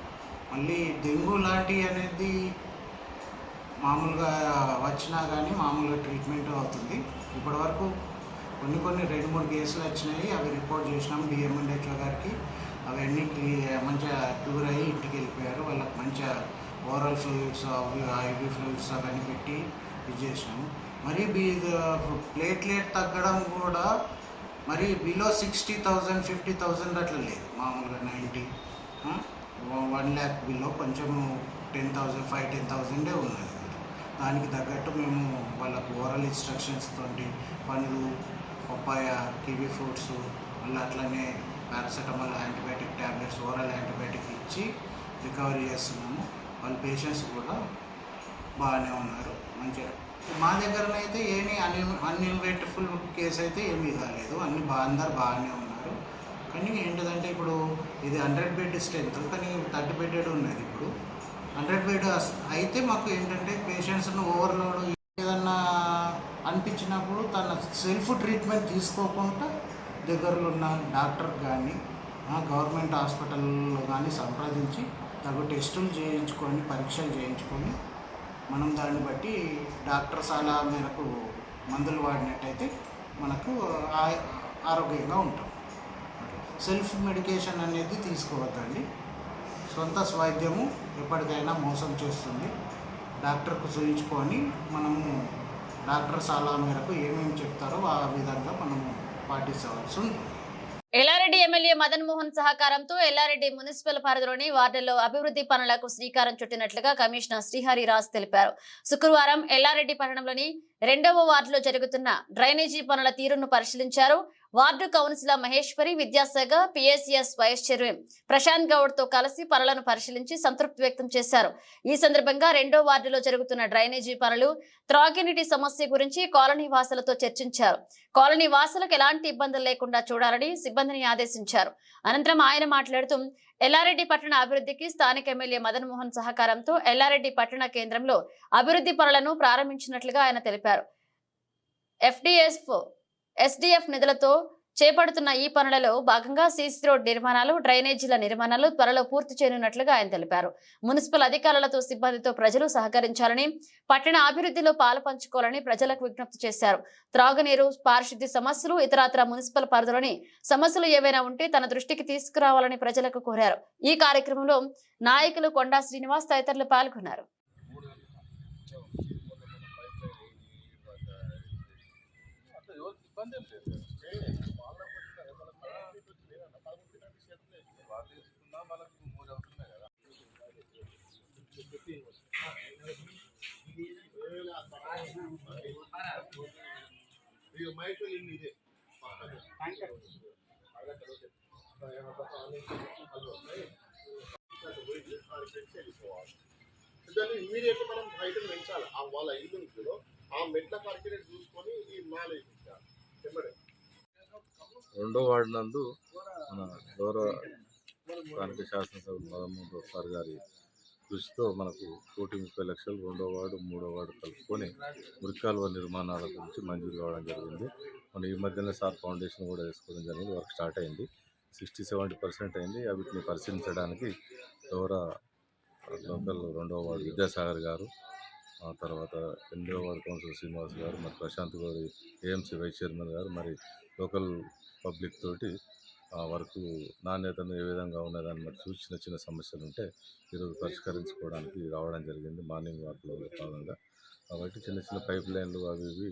మళ్ళీ డెంగ్యూ లాంటివి అనేది మామూలుగా వచ్చినా కానీ మామూలుగా ట్రీట్మెంట్ అవుతుంది. ఇప్పటివరకు కొన్ని 2-3 కేసులు వచ్చినాయి, అవి రిపోర్ట్ చేసినాము డిఎంఎన్హెచ్ఓ గారికి. అవన్నీ మంచిగా క్యూర్ అయ్యి ఇంటికి వెళ్ళిపోయారు. వాళ్ళకి మంచిగా ఓరల్ ఫ్లూయిడ్స్, ఐవి ఫ్లూయిడ్స్ అవన్నీ పెట్టి ఇది చేసినాము. మరి ప్లేట్లెట్ తగ్గడం కూడా మరి బిలో 60,000, 50,000 అట్లా లేదు. మామూలుగా 90, 1 lakh బిలో కొంచెము 10,000, 5-10,000 ఉన్నది. దానికి తగ్గట్టు మేము వాళ్ళకు ఓరల్ ఇన్స్ట్రక్షన్స్ తోటి పండ్లు, పప్పాయ, కివీ ఫ్రూట్స్, మళ్ళీ అట్లనే paracetamol, antibiotic tablets, oral antibiotic ఇచ్చి రికవరీ చేస్తున్నాము. వాళ్ళ పేషెంట్స్ కూడా బాగానే ఉన్నారు మంచిగా. మా దగ్గరనైతే ఏమీ అన్ఇన్వెంట్ఫుల్ కేసు అయితే ఏమీ కాలేదు. అందరు బాగానే ఉన్నారు. కానీ ఏంటిదంటే ఇప్పుడు ఇది 100 బెడ్ స్ట్రెంత్, కానీ 30 బెడెడ్ ఉన్నది. ఇప్పుడు 100 బెడ్ అయితే మాకు ఏంటంటే పేషెంట్స్ను ఓవర్లోడ్ ఏదన్నా అనిపించినప్పుడు తన సెల్ఫ్ ట్రీట్మెంట్ తీసుకోకుండా దగ్గరలో ఉన్న డాక్టర్ కానీ గవర్నమెంట్ హాస్పిటల్లో కానీ సంప్రదించి తగు టెస్టులు చేయించుకొని, పరీక్షలు చేయించుకొని మనం దాన్ని బట్టి డాక్టర్ సలహా మేరకు మందులు వాడినట్టయితే మనకు ఆరోగ్యంగా ఉంటాం. సెల్ఫ్ మెడికేషన్ అనేది తీసుకోవద్దండి. సొంత వైద్యము ఎప్పటికైనా మోసం చేస్తుంది. డాక్టర్కు చూయించుకొని మనము డాక్టర్ సలహా మేరకు ఏమేమి చెప్తారో ఆ విధంగా మనము పాటించవలసి ఉంటుంది. ఎల్లారెడ్డి ఎమ్మెల్యే మదన్ మోహన్ సహకారంతో ఎల్లారెడ్డి మున్సిపల్ పరిధిలోని వార్డుల్లో అభివృద్ధి పనులకు శ్రీకారం చుట్టినట్లుగా కమిషనర్ శ్రీహరిరాజ్ తెలిపారు. శుక్రవారం ఎల్లారెడ్డి పట్టణంలోని 2వ వార్డులో జరుగుతున్న డ్రైనేజీ పనుల తీరును పరిశీలించారు. Ward councillor Maheshwari, Vidyasagar, PSCS vice chairman Prashanth Goud తో కలిసి పనులను పరిశీలించి సంతృప్తి వ్యక్తం చేశారు. ఈ సందర్భంగా 2వ వార్డులో జరుగుతున్న డ్రైనేజీ పనులు, త్రాగునీటి సమస్య గురించి కాలనీ వాసులతో చర్చించారు. కాలనీ వాసులకు ఎలాంటి ఇబ్బందులు లేకుండా చూడాలని సిబ్బందిని ఆదేశించారు. అనంతరం ఆయన మాట్లాడుతూ ఎల్లారెడ్డి పట్టణ అభివృద్ధికి స్థానిక ఎమ్మెల్యే మదన్ మోహన్ సహకారంతో ఎల్లారెడ్డి పట్టణ కేంద్రంలో అభివృద్ధి పనులను ప్రారంభించినట్లుగా ఆయన తెలిపారు. ఎస్డిఎఫ్ నిధులతో చేపడుతున్న ఈ పనులలో భాగంగా సీసీ రోడ్ నిర్మాణాలు, డ్రైనేజీల నిర్మాణాలు త్వరలో పూర్తి చేయనున్నట్లుగా ఆయన తెలిపారు. మున్సిపల్ అధికారులతో సిబ్బందితో ప్రజలు సహకరించాలని, పట్టణ అభివృద్ధిలో పాలు పంచుకోవాలని ప్రజలకు విజ్ఞప్తి చేశారు. త్రాగునీరు, పారిశుద్ధ్య సమస్యలు, ఇతరత్ర మున్సిపల్ పరిధిలోని సమస్యలు ఏవైనా ఉంటే తన దృష్టికి తీసుకురావాలని ప్రజలకు కోరారు. ఈ కార్యక్రమంలో నాయకులు కొండా శ్రీనివాస్ తదితరులు పాల్గొన్నారు. దాన్ని ఇమ్మీడియట్గా మనం బయట పెంచాలి. ఆ వాళ్ళ ఇల్లు ఉంటుందో ఆ మెట్ల కార్పొరేట్ చూసుకొని ఈ మాల వేయించాలి. రెండో వార్డు నందు మన గౌరవ స్థానిక శాసనసభ్యులు మదన్మోహన్ సార్ గారి కృషితో మనకు 1,30 లక్షలు రెండో వార్డు, మూడో వార్డు కలుపుకొని మురికాలువ నిర్మాణాల గురించి మంజూరు కావడం జరిగింది. మనం ఈ మధ్యనే సార్ ఫౌండేషన్ కూడా వేసుకోవడం జరిగింది. వర్క్ స్టార్ట్ అయింది. 60-70% అయింది. వీటిని పరిశీలించడానికి గౌరవ లోకల్ రెండవ వార్డు విద్యాసాగర్ గారు, ఆ తర్వాత 8వ వార్డు కౌన్సిలర్ శ్రీనివాస్ గారు, మరి ప్రశాంత్ గారు ఏఎంసీ వైస్ చైర్మన్ గారు, మరి లోకల్ పబ్లిక్ తోటి వరకు నాణ్యతను ఏ విధంగా ఉన్నదాన్ని మరి చూసి చిన్న సమస్యలు ఉంటే ఈరోజు పరిష్కరించుకోవడానికి రావడం జరిగింది. మార్నింగ్ వాక్లో భాగంగా కాబట్టి చిన్న పైప్ లైన్లు అవి ఇవి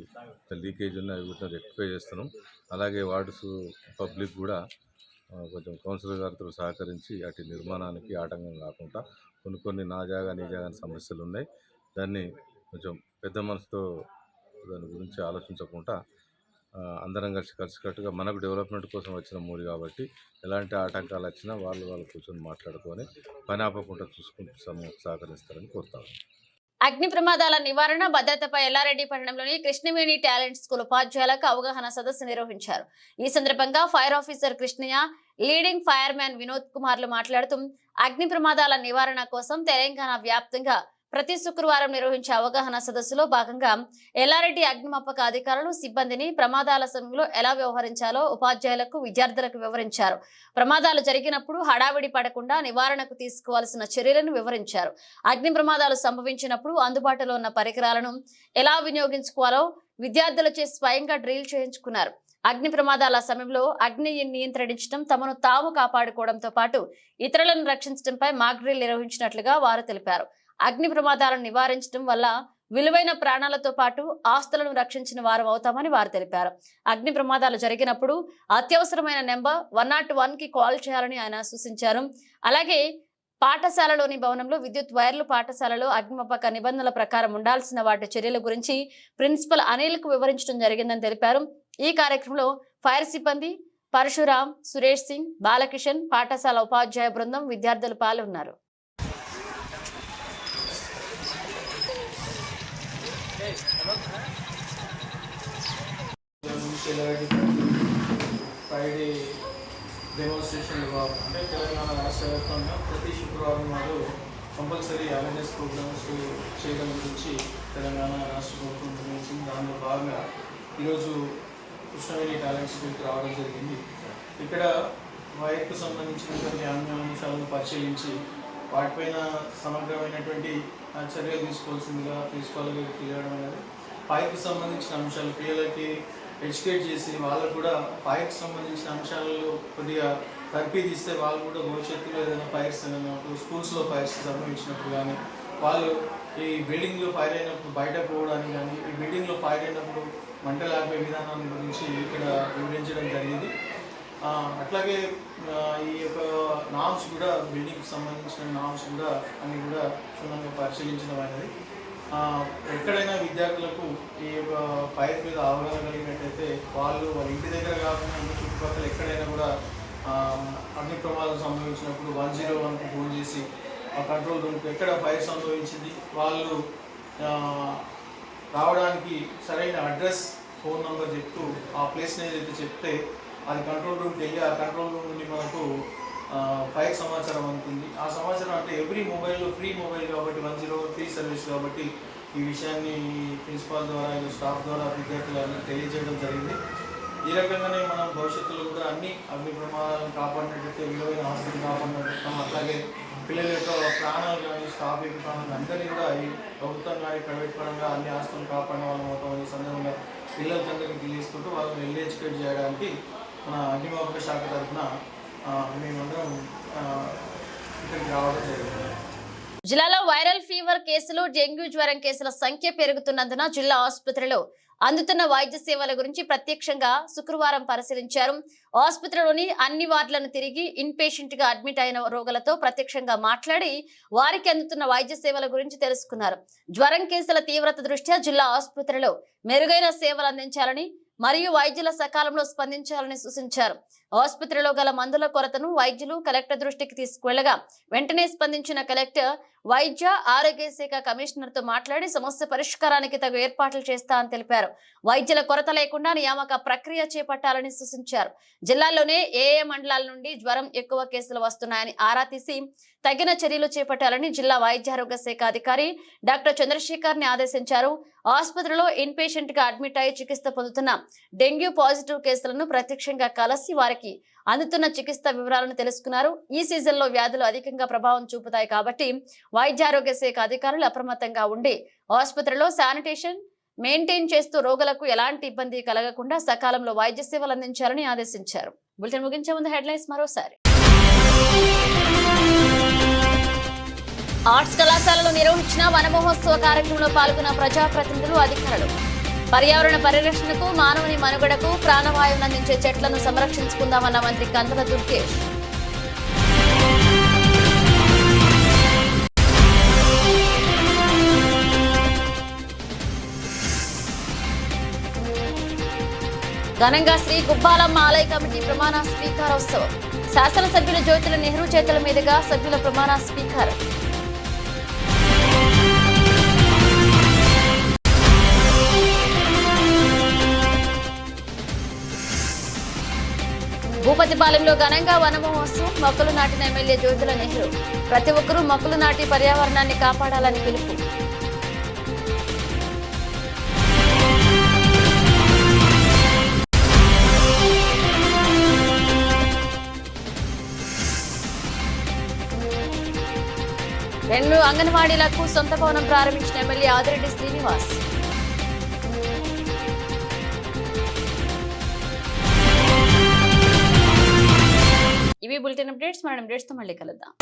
లీకేజ్ ఉన్నాయి, అవి కూడా రెక్టిఫై చేస్తున్నాం. అలాగే వార్డ్స్ పబ్లిక్ కూడా కొంచెం కౌన్సిలర్ గారితో సహకరించి అటు నిర్మాణానికి ఆటంకం కాకుండా కొన్ని నా జాగా నీ జాగా సమస్యలు ఉన్నాయి. దాన్ని కొంచెం పెద్ద మనసుతో దాని గురించి ఆలోచించకుండా అందరం కలిసికట్టుగా మనకు డెవలప్మెంట్ కోసం వచ్చిన మూడు కాబట్టి ఎలాంటి ఆటంకాలు వచ్చినా వాళ్ళు కూర్చొని మాట్లాడుకొని పని ఆపకుండా చూసుకుంటూ సహకరిస్తారని కోరుతాను. అగ్ని ప్రమాదాల నివారణ భద్రతపై ఎల్లారెడ్డి పట్టణంలోని కృష్ణవేణి టాలెంట్ స్కూల్ ఉపాధ్యాయులకు అవగాహన సదస్సు నిర్వహించారు. ఈ సందర్భంగా fire officer Krishnaiah, leading fireman Vinod కుమార్లు మాట్లాడుతూ అగ్ని ప్రమాదాల నివారణ కోసం తెలంగాణ వ్యాప్తంగా ప్రతి శుక్రవారం నిర్వహించే అవగాహన సదస్సులో భాగంగా ఎల్లారెడ్డి అగ్నిమాపక అధికారులు సిబ్బందిని ప్రమాదాల సమయంలో ఎలా వ్యవహరించాలో ఉపాధ్యాయులకు, విద్యార్థులకు వివరించారు. ప్రమాదాలు జరిగినప్పుడు హడావిడి పడకుండా నివారణకు తీసుకోవాల్సిన చర్యలను వివరించారు. అగ్ని ప్రమాదాలు సంభవించినప్పుడు అందుబాటులో ఉన్న పరికరాలను ఎలా వినియోగించుకోవాలో విద్యార్థులచే స్వయంగా డ్రిల్ చేయించుకున్నారు. అగ్ని ప్రమాదాల సమయంలో అగ్నిని నియంత్రించడం, తమను తాము కాపాడుకోవడంతో పాటు ఇతరులను రక్షించడంపై మాక్ డ్రిల్ నిర్వహించినట్లుగా వారు తెలిపారు. అగ్ని ప్రమాదాలను నివారించడం వల్ల విలువైన ప్రాణాలతో పాటు ఆస్తులను రక్షించిన వారు అవుతామని వారు తెలిపారు. అగ్ని ప్రమాదాలు జరిగినప్పుడు అత్యవసరమైన నెంబర్ 101కి కాల్ చేయాలని ఆయన సూచించారు. అలాగే పాఠశాలలోని భవనంలో విద్యుత్ వైర్లు, పాఠశాలలో అగ్నిమాపక నిబంధనల ప్రకారం ఉండాల్సిన వాటి చర్యల గురించి ప్రిన్సిపల్ అనిల్కు వివరించడం జరిగిందని తెలిపారు. ఈ కార్యక్రమంలో ఫైర్ సిబ్బంది పరశురాం, సురేష్ సింగ్, బాలకిషన్, పాఠశాల ఉపాధ్యాయ బృందం, విద్యార్థులు పాల్గొన్నారు. ఫ్రైడే డెమోన్స్ట్రేషన్ అంటే తెలంగాణ రాష్ట్ర వ్యాప్తంగా ప్రతి శుక్రవారం నాడు కంపల్సరీ అవేర్నెస్ ప్రోగ్రామ్స్ చేయడం గురించి తెలంగాణ రాష్ట్ర ప్రభుత్వం నిర్ణయించింది. దానిలో భాగంగా ఈరోజు కృష్ణవేణి టాలెంట్ స్కూల్కి రావడం జరిగింది. ఇక్కడ వైర్కు సంబంధించినటువంటి అన్ని అంశాలను పరిశీలించి వాటిపైన సమగ్రమైనటువంటి చర్యలు తీసుకోవాల్సిందిగా ప్రిన్సిపాల్ గారికి తెలియడం అనేది, ఫైర్కి సంబంధించిన అంశాలు పిల్లలకి ఎడ్యుకేట్ చేసి వాళ్ళకు కూడా ఫైర్కి సంబంధించిన అంశాలలో కొద్దిగా తర్పీదిస్తే వాళ్ళు కూడా భవిష్యత్తులో ఏదైనా ఫైర్స్ అయినప్పుడు, స్కూల్స్లో ఫైర్స్ సంభవించినప్పుడు కానీ, వాళ్ళు ఈ బిల్డింగ్లో ఫైర్ అయినప్పుడు బయట పోవడానికి కానీ, ఈ బిల్డింగ్లో ఫైర్ అయినప్పుడు మంటలు ఆపే విధానాన్ని గురించి ఇక్కడ వివరించడం జరిగింది. అట్లాగే ఈ యొక్క నామ్స్ కూడా, బిల్డింగ్కి సంబంధించిన నామ్స్ కూడా అన్ని కూడా క్షుణ్ణంగా పరిశీలించడం అనేది, ఎక్కడైనా విద్యార్థులకు ఈ యొక్క ఫైర్ మీద అవగాహన కలిగినట్టయితే వాళ్ళ ఇంటి దగ్గర కాకుండా ఇంటి చుట్టుపక్కల ఎక్కడైనా కూడా అగ్ని ప్రమాదం సంభవించినప్పుడు 101కి ఫోన్ చేసి ఆ కంట్రోల్ రూమ్కి ఎక్కడ ఫైర్ సంభవించింది వాళ్ళు రావడానికి సరైన అడ్రస్, ఫోన్ నెంబర్ చెప్తూ ఆ ప్లేస్ని ఏదైతే చెప్తే అది కంట్రోల్ రూమ్కి వెళ్ళి ఆ కంట్రోల్ రూమ్ నుండి మనకు ఫైర్ సమాచారం అందుతుంది. ఆ సమాచారం అంటే ఎవ్రీ మొబైల్లో ఫ్రీ మొబైల్ కాబట్టి 103 సర్వీస్ కాబట్టి ఈ విషయాన్ని ప్రిన్సిపాల్ ద్వారా స్టాఫ్ ద్వారా విద్యార్థులందరూ తెలియజేయడం జరిగింది. ఈ రకంగానే మనం భవిష్యత్తులో కూడా అన్ని అగ్ని ప్రమాదాలను కాపాడినట్లయితే, విలువైన ఆస్తులు కాపాడినట్టు, అట్లాగే పిల్లల యొక్క ప్రాణాలు కానీ స్టాఫ్ యొక్క ప్రాణాలు అందరినీ కూడా ఈ ప్రభుత్వం కానీ ప్రైవేట్ పరంగా అన్ని ఆస్తులు కాపాడిన వాళ్ళం అవుతాం. ఈ సందర్భంగా పిల్లలందరికీ తెలియజేసుకుంటూ వాళ్ళని వెళ్ళి ఎడ్యుకేట్ చేయడానికి మన అగ్నిమాపక శాఖ తరఫున మేమందరం ఇక్కడికి రావడం జరిగింది. జిల్లాలో వైరల్ ఫీవర్ కేసులు, డెంగ్యూ జ్వరం కేసుల సంఖ్య పెరుగుతున్నందున జిల్లా ఆసుపత్రిలో అందుతున్న వైద్య సేవల గురించి ప్రత్యక్షంగా శుక్రవారం పరిశీలించారు. ఆసుపత్రిలోని అన్ని వార్డులను తిరిగి ఇన్ పేషెంట్ గా అడ్మిట్ అయిన రోగులతో ప్రత్యక్షంగా మాట్లాడి వారికి అందుతున్న వైద్య సేవల గురించి తెలుసుకున్నారు. జ్వరం కేసుల తీవ్రత దృష్ట్యా జిల్లా ఆసుపత్రిలో మెరుగైన సేవలు అందించాలని మరియు వైద్యుల సకాలంలో స్పందించాలని సూచించారు. ఆసుపత్రిలో గల మందుల కొరతను వైద్యులు కలెక్టర్ దృష్టికి తీసుకువెళ్లగా వెంటనే స్పందించిన కలెక్టర్ వైద్య ఆరోగ్య శాఖ కమిషనర్ తో మాట్లాడి సమస్య పరిష్కారానికి తగు ఏర్పాట్లు చేస్తా అని తెలిపారు. వైద్యుల కొరత లేకుండా నియామక ప్రక్రియ చేపట్టాలని సూచించారు. జిల్లాలోనే ఏ మండలాల నుండి జ్వరం ఎక్కువ కేసులు వస్తున్నాయని ఆరా తీసి తగిన చర్యలు చేపట్టాలని జిల్లా వైద్య ఆరోగ్య శాఖ అధికారి డాక్టర్ చంద్రశేఖర్ ని ఆదేశించారు. ఆసుపత్రిలో ఇన్ పేషెంట్ గా అడ్మిట్ అయి చికిత్స పొందుతున్న డెంగ్యూ పాజిటివ్ కేసులను ప్రత్యక్షంగా కలిసి వారికి అందుతున్న చికిత్స వివరాలను తెలుసుకున్నారు. ఈ సీజన్ లో వ్యాధులు అధికంగా ప్రభావం చూపుతాయి కాబట్టి వైద్య ఆరోగ్య శాఖ అధికారులు అప్రమత్తంగా ఉండి ఆసుపత్రిలో శానిటేషన్ మెయింటైన్ చేస్తూ రోగులకు ఎలాంటి ఇబ్బంది కలగకుండా సకాలంలో వైద్య సేవలు అందించాలని ఆదేశించారు. బులెటిన్ ముగించే ముందు హెడ్లైన్స్ మరోసారి. ఆర్ట్స్ కళాశాలలో నిర్వహించిన వన మహోత్సవ కార్యక్రమంలో పాల్గొన్న ప్రజాప్రతినిధులు, అధికారులు. పర్యావరణ పరిరక్షణకు, మానవుని మనుగడకు ప్రాణవాయువును అందించే చెట్లను సంరక్షించుకుందామన్న మంత్రి కందుల దుర్గేష్. ఘనంగా శ్రీ గుబ్బాలమ్మ ఆలయ కమిటీ ప్రమాణ స్వీకారోత్సవం. శాసనసభ్యులు జ్యోతుల నెహ్రూ చేతుల మీదుగా సభ్యుల ప్రమాణ స్వీకారం. భూపతిపాలెంలో ఘనంగా వన మహోత్సవం. మొక్కలు నాటిన ఎమ్మెల్యే జ్యోతుల నెహ్రూ. ప్రతి ఒక్కరూ మొక్కలు నాటి పర్యావరణాన్ని కాపాడాలని పిలుపు. రెండు అంగన్వాడీలకు సొంత భవనం ప్రారంభించిన ఎమ్మెల్యే ఆదిరెడ్డి శ్రీనివాస్. ఇవి బులెటిన్ అప్డేట్స్. మనం అప్డేట్స్ తో మళ్ళీ కలుద్దాం.